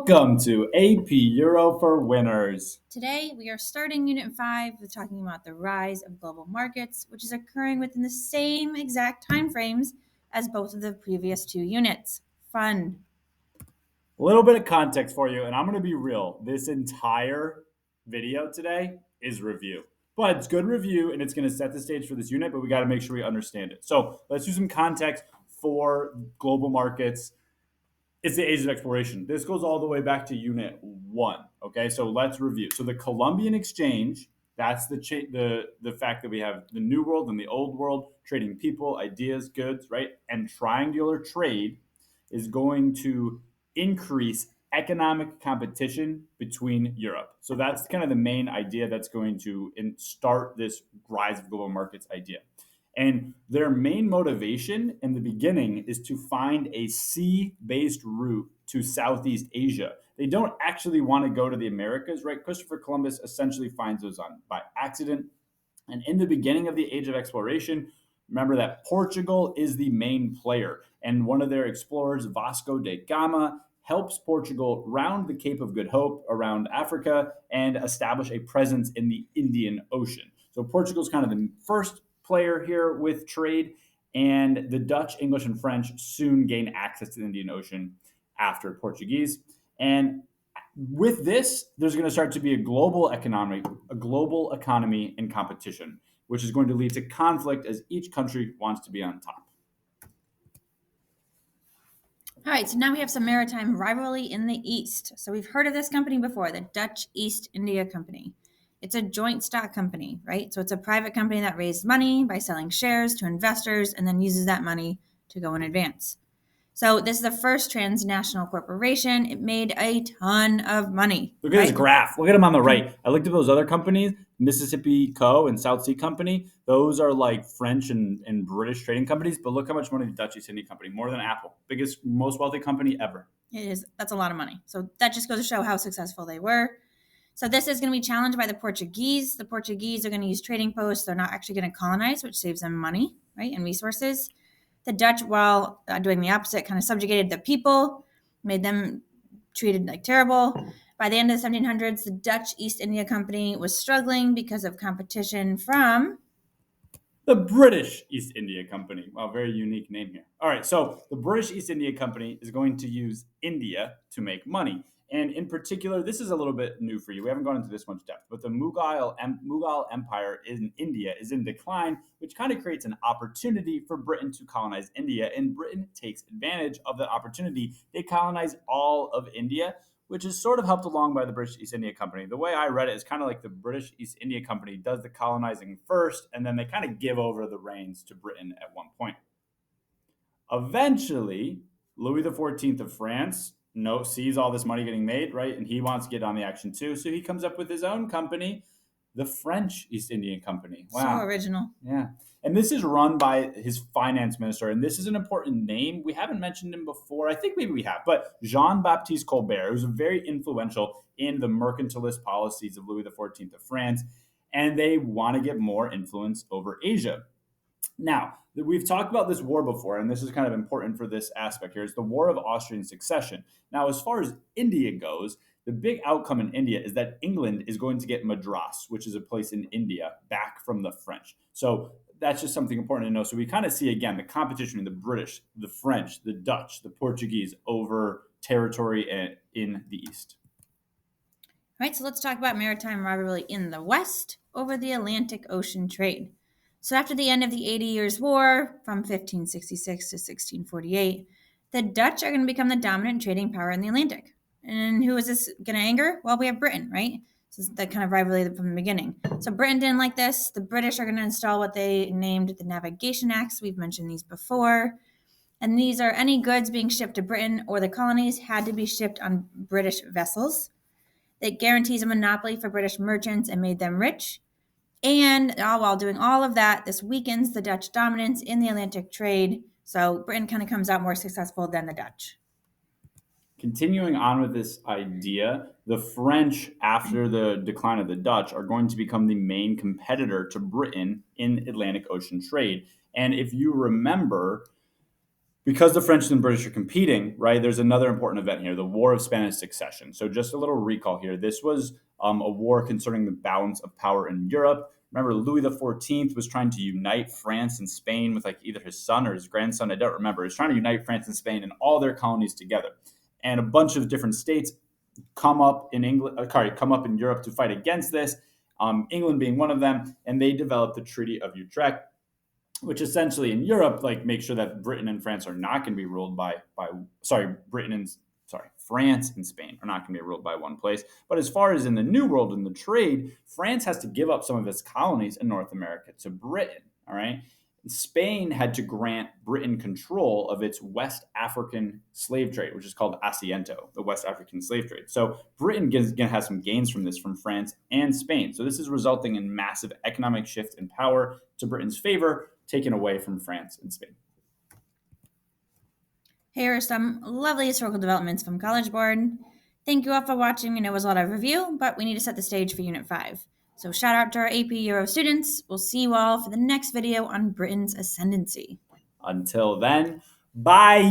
Welcome to AP Euro for Winners. Today, we are starting Unit 5 with talking about the rise of global markets, which is occurring within the same exact time frames as both of the previous two units. Fun. A little bit of context for you, and I'm going to be real. This entire video today is review. But it's good review, and it's going to set the stage for this unit, but we got to make sure we understand it. So let's do some context for global markets. It's the age of exploration. This goes all the way back to Unit 1. Okay, so let's review. So the Columbian Exchange, that's the fact that we have the New World and the Old World, trading people, ideas, goods, right? And triangular trade is going to increase economic competition between Europe. So that's kind of the main idea that's going to start this rise of global markets idea. And their main motivation in the beginning is to find a sea-based route to Southeast Asia. They don't actually want to go to the Americas, right? Christopher Columbus essentially finds those by accident. And in the beginning of the age of exploration, remember that Portugal is the main player. And one of their explorers, Vasco da Gama, helps Portugal round the Cape of Good Hope around Africa and establish a presence in the Indian Ocean. So Portugal's kind of the first player here with trade, and the Dutch, English, and French soon gain access to the Indian Ocean after Portuguese. And with this, there's going to start to be a global economy and competition, which is going to lead to conflict as each country wants to be on top. All right, so now we have some maritime rivalry in the East. So we've heard of this company before, the Dutch East India Company. It's a joint stock company, right? So it's a private company that raised money by selling shares to investors and then uses that money to go in advance. So this is the first transnational corporation. It made a ton of money. Look at this graph. Look at them on the right. I looked at those other companies, Mississippi Co. and South Sea Company. Those are like French and British trading companies. But look how much money the Dutch East India Company, more than Apple, biggest, most wealthy company ever. It is. That's a lot of money. So that just goes to show how successful they were. So this is going to be challenged by the Portuguese. The Portuguese are going to use trading posts. They're not actually going to colonize, which saves them money, right, and resources. The Dutch, while doing the opposite, kind of subjugated the people, made them treated like terrible. By the end of the 1700s, the Dutch East India Company was struggling because of competition from the British East India Company. Wow, very unique name here. All right, so the British East India Company is going to use India to make money. And in particular, this is a little bit new for you. We haven't gone into this much depth, but the Mughal Empire in India is in decline, which kind of creates an opportunity for Britain to colonize India. And Britain takes advantage of that opportunity. They colonize all of India, which is sort of helped along by the British East India Company. The way I read it is kind of like the British East India Company does the colonizing first, and then they kind of give over the reins to Britain at one point. Eventually, Louis XIV of France sees all this money getting made, right? And he wants to get on the action too. So he comes up with his own company, the French East Indian Company. Wow. So original. Yeah. And this is run by his finance minister. And this is an important name. We haven't mentioned him before. I think maybe we have. But Jean-Baptiste Colbert, who's very influential in the mercantilist policies of Louis XIV of France. And they want to get more influence over Asia. Now, we've talked about this war before, and this is kind of important for this aspect here. It's the War of Austrian Succession. Now, as far as India goes, the big outcome in India is that England is going to get Madras, which is a place in India, back from the French. So that's just something important to know. So we kind of see, again, the competition between the British, the French, the Dutch, the Portuguese over territory in the East. All right, so let's talk about maritime rivalry in the West over the Atlantic Ocean trade. So after the end of the 80 Years' War, from 1566 to 1648, the Dutch are going to become the dominant trading power in the Atlantic. And who is this going to anger? Well, we have Britain, right? This is the kind of rivalry from the beginning. So Britain didn't like this. The British are going to install what they named the Navigation Acts. We've mentioned these before. And these are any goods being shipped to Britain or the colonies had to be shipped on British vessels. It guarantees a monopoly for British merchants and made them rich. And while doing all of that, this weakens the Dutch dominance in the Atlantic trade. So Britain kind of comes out more successful than the Dutch. Continuing on with this idea, the French, after the decline of the Dutch, are going to become the main competitor to Britain in Atlantic Ocean trade. And if you remember, because the French and British are competing, right, there's another important event here, the War of Spanish Succession. So just a little recall here. This was a war concerning the balance of power in Europe. Remember, Louis XIV was trying to unite France and Spain with like either his son or his grandson. I don't remember. He was trying to unite France and Spain and all their colonies together. And a bunch of different states come up in come up in Europe to fight against this. England being one of them, and they developed the Treaty of Utrecht, which essentially in Europe, like, make sure that Britain and France are not going to be ruled by France and Spain are not going to be ruled by one place. But as far as in the New World, in the trade, France has to give up some of its colonies in North America to Britain. All right. Spain had to grant Britain control of its West African slave trade, which is called Asiento, the West African slave trade. So Britain is going to have some gains from this from France and Spain. So this is resulting in massive economic shift in power to Britain's favor, taken away from France and Spain. Here are some lovely historical developments from College Board. Thank you all for watching. I know it was a lot of review, but we need to set the stage for Unit 5. So shout out to our AP Euro students. We'll see you all for the next video on Britain's ascendancy. Until then, bye!